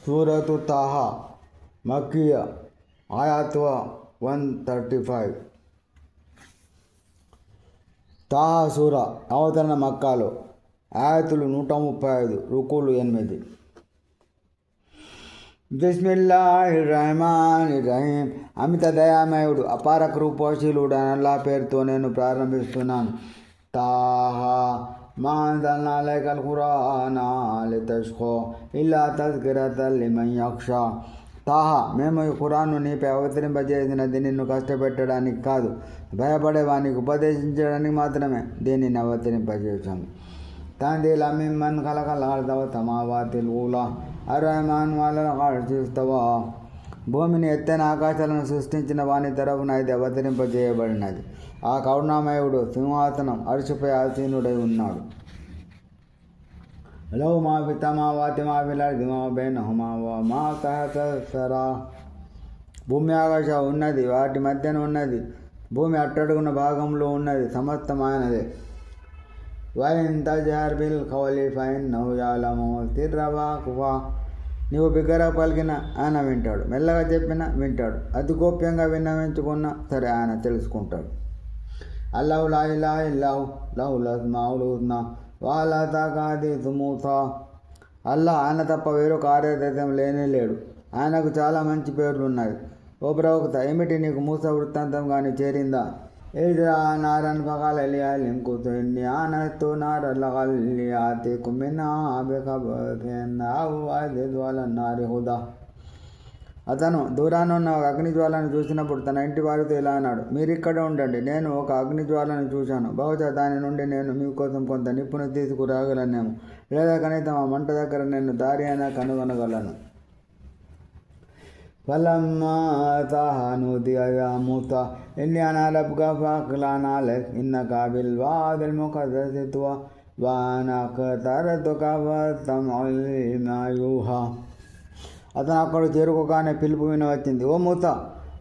సూరతు తాహా మక్కియా ఆయత్ 135. తాహా సూర అవతరణ మక్కాలో, ఆయతులు 135, రుకులు 8. బిస్మిల్లాహిర్రహమానిర్రహీం. అమిత దయామయుడు అపార కృపాశీలుడు అని అల్లాహ్ పేరుతో నేను ప్రారంభిస్తున్నాను. తాహా మా అంజల్నా అలైకల్ ఖురానా లితష్ఖా ఇల్లా తజ్కిరతల్ లిమన్ యఖ్షా. తాహా, మేము ఈ ఖురాన్ను నీపై అవతరింపజేసినది నిన్ను కష్టపెట్టడానికి కాదు, భయపడేవానికి ఉపదేశించడానికి మాత్రమే దీనిని అవతరింపజేశాము. తంజీలా మిమ్మన్ ఖలకల్ అర్ద వస్సమావాతిల్ ఊలా అర్రహ్మాను అలల్ అర్షి ఇస్తవా. భూమిని ఎత్తైన ఆకాశాలను సృష్టించిన వాని తరపున ఇది అవతరింపజేయబడినది. ఆ కరుణామయుడు సింహాసనం అర్షుపై ఆసీనుడై ఉన్నాడు. లహు మా ఫి సమావాతి మా ఫిల్ అర్ది మా బైనహుమా వమా తహత సరా. భూమి ఆకాశ ఉన్నది, వాటి మధ్యన ఉన్నది, భూమి అట్టడుగున భాగంలో ఉన్నది, సమస్తం ఆయనదే. వైన్ తజహర్ బిల్ ఖౌలి ఫఇన్నహు యఅలము సిర్ర వఅఖ్ఫా. నీవు బిగ్గరగా పలికిన ఆయన వింటాడు, మెల్లగా చెప్పినా వింటాడు, అతి గోప్యంగా విన్నవించుకున్నా సరే ఆయన తెలుసుకుంటాడు. అల్లాహు లా ఇలాహ ఇల్లాహు లహుల్ అస్మాఉల్ హుస్నా వహల్ అతాక హదీసు మూసా. అల్లాహ్, ఆయన తప్ప వేరొక ఆరాధ్యం లేనే లేడు, ఆయనకు చాలా మంచి పేర్లు ఉన్నాయి. ఓ ప్రవక్త, ఏమిటి నీకు మూసా వృత్తాంతం కానీ చేరిందా? ఇజ్రా నారన్ ఫఖాల లిఅహ్లిహిమ్ కుతూ ఇన్నీ ఆనస్తు నారన్ లఅల్లీ ఆతికుం మిన్హా బిఖబరిన్ ఔ అజిదు అలన్ నారి హుదా. అతను దూరాన ఉన్న ఒక అగ్నిజ్వాలను చూసినప్పుడు తన ఇంటి వారితో ఇలా అన్నాడు, మీరిక్కడ ఉండండి, నేను ఒక అగ్నిజ్వాలను చూశాను, బహుశా దాని నుండి నేను మీకోసం కొంత నిప్పును తీసుకురాగలనేమో, లేదా కనీసం ఆ మంట దగ్గర నేను దారి అయినా కనుగొనగలను. ఫలమ్మా అతాహా నూదియ యా మూసా ఇన్నీ అనా రబ్బుక ఫఖ్లఅన్ అలైక్ ఇన్నక బిల్ వాదిల్ ముఖద్దసి తువా వఅనా అఖ్తరతుక ఫస్తమి'్ లిమా యూహా. అతను అక్కడు చేరుకోగానే పిలుపు వినవచ్చింది, ఓ మూసా,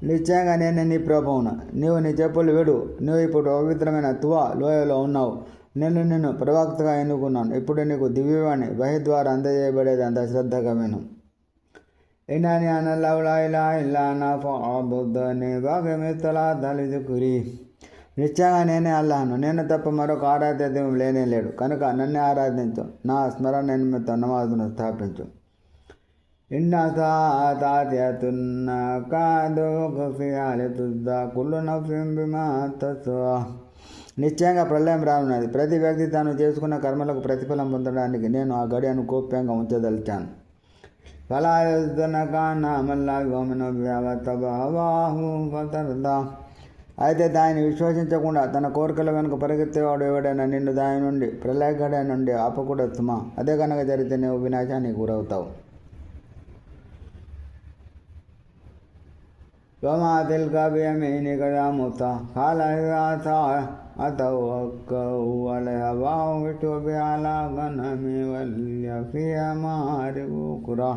నిశ్చయంగా నేనే నీ ప్రభువును, నీవు నీ చెప్పులు విడు, నీవు ఇప్పుడు పవిత్రమైన తువా లోయలో ఉన్నావు, నేను నిన్ను ప్రవక్తగా ఎన్నుకున్నాను, ఇప్పుడు నీకు దివ్యవాణి వహీ ద్వారా అందజేయబడేది అంత శ్రద్ధగా విను. ఇన్ననీ అనల్లాహు లా ఇలాహ ఇల్లా అనా ఫఅబ్దునీ వఅఖిమిస్ సలాత లిజిక్రీ. నిశ్చయంగా నేనే అల్లాహ్ను, నేను తప్ప మరొక ఆరాధ్యం లేనే లేడు, కనుక నన్నే ఆరాధించు, నా స్మరణ నిమిత్తం నమాజును స్థాపించు. ఇన్న సాఅతాతియతున్ కాదు ఖఫియా లితుజ్జా కుల్లు నఫ్సిన్ బిమా తస్వా. నిశ్చయంగా ప్రళయం రానున్నది, ప్రతి వ్యక్తి తాను చేసుకున్న కర్మలకు ప్రతిఫలం పొందడానికి నేను ఆ గడియను గోప్యంగా ఉంచదలిచాను. ఫలా యహ్జునక అన్నమల్లాహి వమిను బిహా వత్తబఅ హవాహు ఫతర్దా. అయితే దానిని విశ్వసించకుండా తన కోరికల వెనుక పరిగెత్తేవాడు ఎవడైనా నిన్ను దాని నుండి, ప్రళయ గడియ నుండి ఆపకూడదు సుమా. అదే కనుక జరిగితే నీవు వినాశానికి గురవుతావు. వమా తిల్క బియమీనిక యా మూసా ఖాల హియ అసాయ అతవక్కఉ అలైహా వఅహ్మిషు బిహా అలా గనమి వలియ ఫీహా మఆరిబు ఉఖ్రా.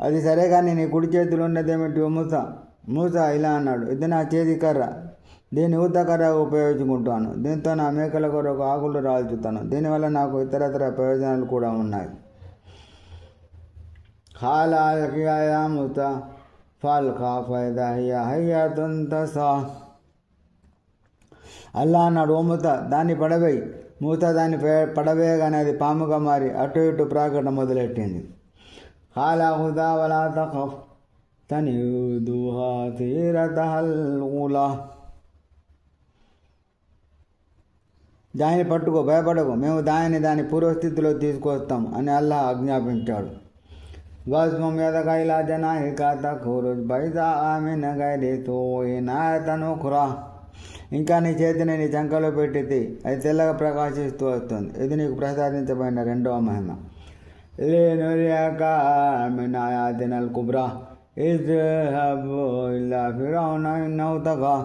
అది సరే కానీ నీ కుడి చేతిలో ఉన్నదేమిటి ఓ మూసా? మూసా ఇలా అన్నాడు, ఇది నా చేతి కర్ర, దీన్ని ఊత కర్రగా ఉపయోగించుకుంటాను, దీంతో నా మేకల కొరకు ఆకులు రాల్చుతాను, దీనివల్ల నాకు ఇతరతర ప్రయోజనాలు కూడా ఉన్నాయి. ఖాల అల్కియా యా మూసా ఫల్కా ఫైదా హియ హయ్యతున్ తసా. అల్లా అన్నాడు, ఓ మూసా, దాన్ని పడవేయి. మూసా దాన్ని పడవేయగానే అది పాముగా మారి అటు ఇటు ప్రాకటన మొదలెట్టింది. ఖాల ఖుదా వలా తఖఫ్ సనూదుహా సీరతహల్ ఊలా. దాన్ని పట్టుకో, భయపడకు, మేము దాని పూర్వస్థితిలో తీసుకొస్తాము అని అల్లాహ్ ఆజ్ఞాపించాడు. వస్మం యదక ఇలా జనాహిక తఖ్రుజ్ బైదాఅ మిన్ గైరి సూఇన్ ఆయతన్ ఉఖ్రా. ఇంకా నీ చేతిని నీ చంకలో పెట్టితే అది తెల్లగా ప్రకాశిస్తూ వస్తుంది, ఇది నీకు ప్రసాదించబడిన రెండవ మహిమ. లినురియక మిన్ ఆయాతినల్ కుబ్రా ఇజ్హబ్ ఇల్లా ఫిరౌన ఇన్నహు తగా.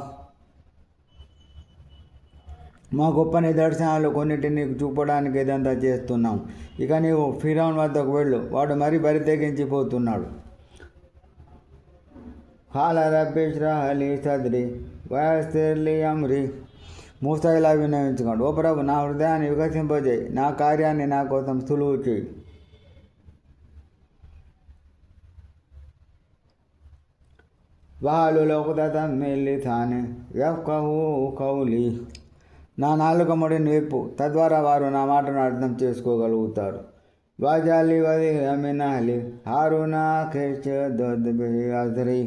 మా గొప్ప నిదర్శనాలు కొన్నిటిని నీకు చూపడానికి ఇదంతా చేస్తున్నాం, ఇక నీవు ఫిరౌన్ వద్దకు వెళ్ళు, వాడు మరీ బరి తెగించిపోతున్నాడు. ఖాల రబ్బి ఇష్రహ్ లీ సద్రీ వయస్సిర్ లీ అమ్రీ. మూసా ఇలా విన్నవించుకోండి, ఓ ప్రభు, నా హృదయాన్ని వికసింపజేయి, నా కార్యాన్ని నా కోసం సులువు చేయి. వాహలుల్ ఉక్దతం మిన్ లిసాని యఫ్కహూ కౌలీ. నా నాలుక ముడిని విప్పు, తద్వారా వారు నా మాటను అర్థం చేసుకోగలుగుతారు. వాజాలి వజీరన్ మిన్ అహ్లీ హారూన అఖీ ఉష్దుద్ బిహి అజ్రీ.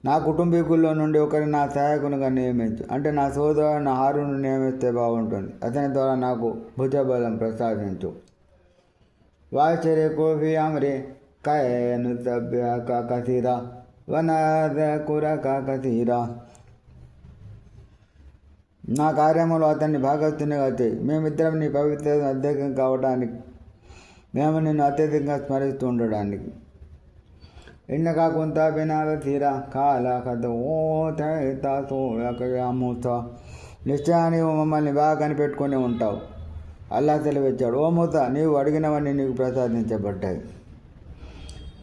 నా కుటుంబీకుల్లో నుండి ఒకరిని నా సహాయకునిగా నియమించు. అంటే నా సోదరుడు హారూను నియమిస్తే బాగుంటుంది. అతని ద్వారా నాకు భుజబలం ప్రసాదించు. వాషరికు ఫీ అమ్రీ కై నుసబ్బిహక కసీరా వనద్కురక కసీరా. నా కార్యములో అతన్ని భాగస్తునిగా చేయి. మేమిద్దరం నీ పవిత్రతను అత్యధికం కావడానికి, మేము నిన్ను అత్యధికంగా స్మరిస్తూ ఉండడానికి. ఇన్నక కుంత బినా బసీరా ఖాలా ఖద్ ఊతైత సూరక యా మూసా. నిశ్చయంగా నీవు మమ్మల్ని బాగా కనిపెట్టుకుని ఉంటావు. అల్లాహ్ సెలవిచ్చాడు, ఓ మూసా, నీవు అడిగినవన్నీ నీకు ప్రసాదించబడ్డాయి.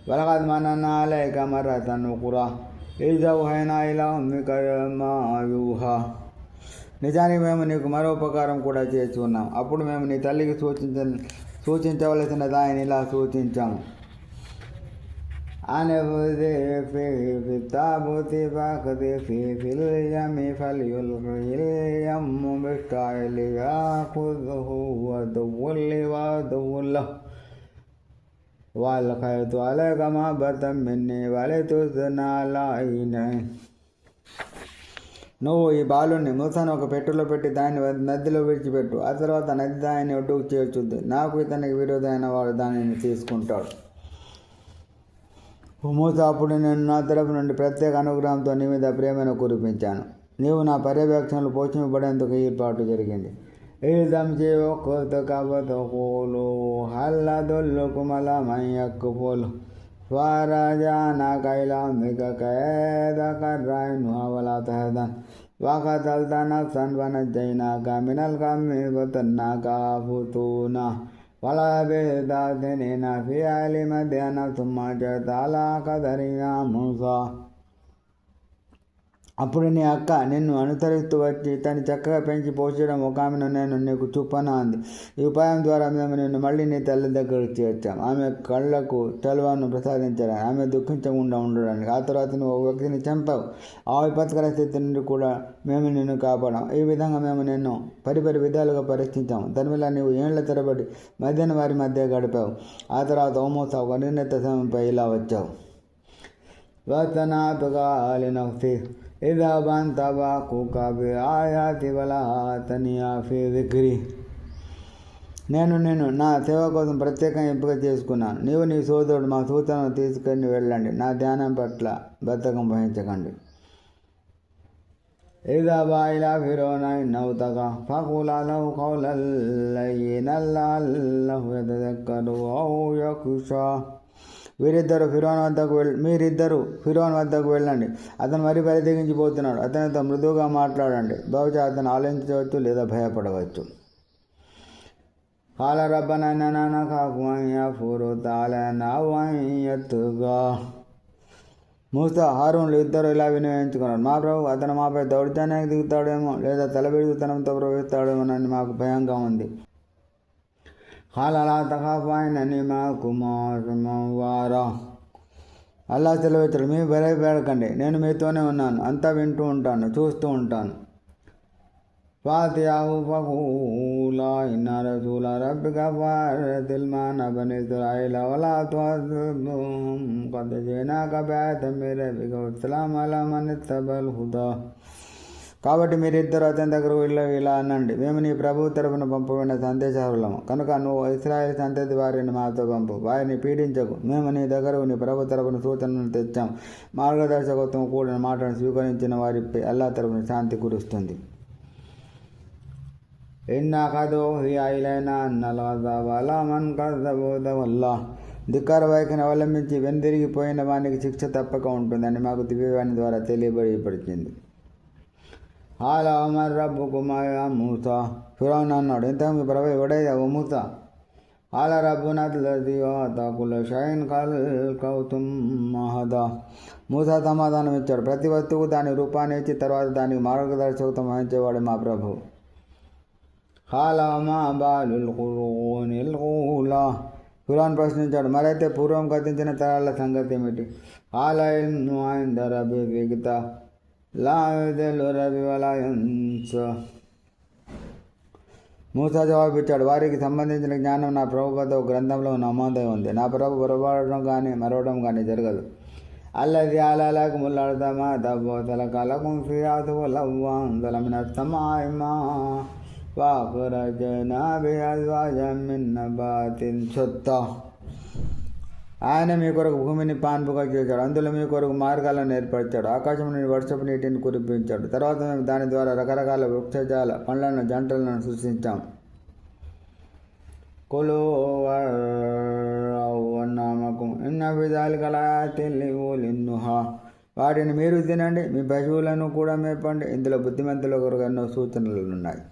వలఖద్ మనన్నా అలైక మర్రతన్ ఉఖ్రా ఇజ్ ఔహైనా ఇలా ఉమ్మిక మా యూహా. నిజానికి మేము నీకు మరో ఉపకారం కూడా చేసి ఉన్నాం. అప్పుడు మేము నీ తల్లికి సూచించవలసిన దానిని ఇలా సూచించాము. అనబుది ఫీ తాబూతి ఫాఖది ఫిల్ యమి ఫల్యుల్ఖిల్ యమ్ము బిస్టాయిలి యాఖుదుహు వదువ్వుల్ వదువ్వుల్లహ్ వల్ఖైతు అలైక మహబ్బతం మిన్నీ వలితుస్నా లైనా. నువ్వు ఈ బాలుని మూసాను ఒక పెట్టెలో పెట్టి దాన్ని నదిలో విడిచిపెట్టు. ఆ తర్వాత నది దానిని ఒడ్డుకు చేర్చుద్ది. నాకు ఇతనికి విరోధమైన వాడు దానిని తీసుకుంటాడు. మూసా, అప్పుడు నేను నా తరపు నుండి ప్రత్యేక అనుగ్రహంతో నీ మీద ప్రేమను కురిపించాను. నీవు నా పర్యవేక్షణలు పోషింపబడేందుకు ఏర్పాటు జరిగింది. ఇల్దంచి ఒక్కోలు హల్లదుల్లుకుమల మయ్యక్కుపోలు స్వరాజానా కైలామిక ఖైద కర్రాయిను అవలా తహదన్ వఖతల్త నఫ్సన్ వనజ్జైనాక మినల్ గమ్మి వతన్నాక ఫుతూనా వలా బిదాతినినా ఫీ అలి మధ్యాహ్న సుమ్మా జతాలా కదరినా మూసా. అప్పుడు నీ అక్క నిన్ను అనుసరిస్తూ వచ్చి తను చక్కగా పెంచి పోషించడం ఒక ఆమెను నేను నీకు చూపనా అంది. ఈ ఉపాయం ద్వారా మేము నిన్ను మళ్ళీ నీ తల్లి దగ్గరకు చేర్చాం. ఆమె కళ్ళకు చలువను ప్రసాదించడానికి, ఆమె దుఃఖించకుండా ఉండడానికి. ఆ తర్వాత నువ్వు ఒక వ్యక్తిని చంపావు. ఆ విపత్కర స్థితి నుండి కూడా మేము నిన్ను కాపాడాం. ఈ విధంగా మేము నిన్ను పరిపరి విధాలుగా పరీక్షించాము. దానివల్ల నీవు ఏళ్ల తరబడి మధ్యాహ్నం వారి మధ్య గడిపావు. ఆ తర్వాత ఓ మూసా ఒక నిర్ణీత సమయంపై ఇలా వచ్చావు. వతనాతుగాలి నఫ్సి ఇదహబ్ అంత వాఖుక బిఆయాతి వలా తనియా ఫీ జిక్రీ. నేను నా సేవ కోసం ప్రత్యేకంగా ఎంపిక చేసుకున్నాను. నీవు నీ సోదరుడు మా సూచనను తీసుకుని వెళ్ళండి. నా ధ్యానం పట్ల బద్ధకం వహించకండి. ఇదహబా ఇలా ఫిరౌన ఇన్నహు తగా ఫఖూలా లహు ఖౌలన్ లయ్యినన్ లఅల్లహు యతజక్కరు ఔ యఖ్షా. మీరిద్దరు ఫిరోన్ వద్దకు వెళ్ళండి. అతను మరి పరితెగించిపోతున్నాడు. అతనితో మృదువుగా మాట్లాడండి. బహుశా అతను ఆలోచించవచ్చు లేదా భయపడవచ్చు. ఖాల రబ్బనా ఇన్ననా నఖాఫు అన్ యఫ్రుత అలైనా వన్ యత్గా. మూసా, హారూన్లు ఇద్దరు ఇలా వినియోగించుకున్నారు, మా ప్రభు, అతను మాపై దౌర్జన్యానికి దిగుతాడేమో లేదా తలబిడుతనంతో ప్రవేశిస్తాడేమోనని మాకు భయంగా ఉంది. ఖాల లా తఖాఫా ఇన్ననీ మఅకుమా అస్మఉ వఅరా. అల్లాహ్ సెలవిచ్చాడు, మీరు భయపడకండి, నేను మీతోనే ఉన్నాను, అంతా వింటూ ఉంటాను, చూస్తూ ఉంటాను. ఫాతియాహు ఫఖూలా ఇన్నా రసూల రబ్బిక ఫఅర్సిల్ మఅనా బనీ ఇస్రాయీల వలా తుఅద్దిబ్హుం ఖద్ జినాక బిఆయతిన్ మిన్ రబ్బిక వస్సలాము అలా మన్ ఇత్తబల్ హుదా. కాబట్టి మీరిద్దరు అతని దగ్గరకు ఇలా అనండి, మేము నీ ప్రభువు తరపున పంపబడిన సందేశారులము కనుక నువ్వు ఇశ్రాయేలు సంతతి వారిని మాతో పంపు, వారిని పీడించకు. మేము నీ దగ్గరకు నీ ప్రభు తరపున సూచనలను తెచ్చాం. మార్గదర్శకత్వం కూడిన మాటను స్వీకరించిన వారిపై అల్లాహ్ తరపున శాంతి కురుస్తుంది. ఇన్నా ఖద్ ఊహియ ఇలైనా అన్నల్ అజాబ అలా మన్ కజ్జబ బివల్లాహ్. ధిక్కార వైఖరిని అవలంబించి వెనుదిరిగిపోయిన వానికి శిక్ష తప్పక ఉంటుందని మాకు దివ్యవాణి ద్వారా తెలియబడిపరిచింది. హాల ఉమర్ రబ్బుకుమా యా మూసా. ఫిరౌన్ అన్నాడు, ఇంతకు మీ ప్రభు ఎవడయ్యా ఓ మూసా? హాల రబ్బునా అల్లజీ అతా కుల్ల షైఇన్ ఖల్ఖహు సుమ్మా హదా. మూసా సమాధానం ఇచ్చాడు, ప్రతి వస్తువుకు దాని రూపాన్ని ఇచ్చి తర్వాత దానికి మార్గదర్శకత్వం వహించేవాడు మా ప్రభు. హాల మా బాలుల్ ఖురూనిల్ ఊలా. ఖురాన్ ప్రశ్నించాడు, మరైతే పూర్వం గతించిన తరాల సంగతి ఏమిటి? ఆలయను ఆయన రబి విగిత లాదెలు రవి వలయంస. మూసా జవాబిచ్చాడు, వారికి సంబంధించిన జ్ఞానం నా ప్రభు వద్ద ఒక గ్రంథంలో నమోదై ఉంది. నా ప్రభు పొరపాడడం కానీ మరవడం కానీ జరగదు. అల్లది ఆలాలకు ముల్లాడతామా దబ్బోతల కలకం ఫియాతు లవ్వాందలమిన సమాయమా చెత్త. ఆయన మీ కొరకు భూమిని పాన్పుగా చేశాడు, అందులో మీ కొరకు మార్గాలను ఏర్పరిచాడు, ఆకాశం నుండి వర్షపు నీటిని కురిపించాడు. తర్వాత మేము దాని ద్వారా రకరకాల వృక్షజాల పండ్లను జంటలను సృష్టించాం. కులు నామకం ఎన్న విధాలు కలాతిన్నుహా, వాటిని మీరు తినండి, మీ పశువులను కూడా మేపండి, ఇందులో బుద్ధిమంతుల కొరకు ఎన్నో సూచనలు ఉన్నాయి.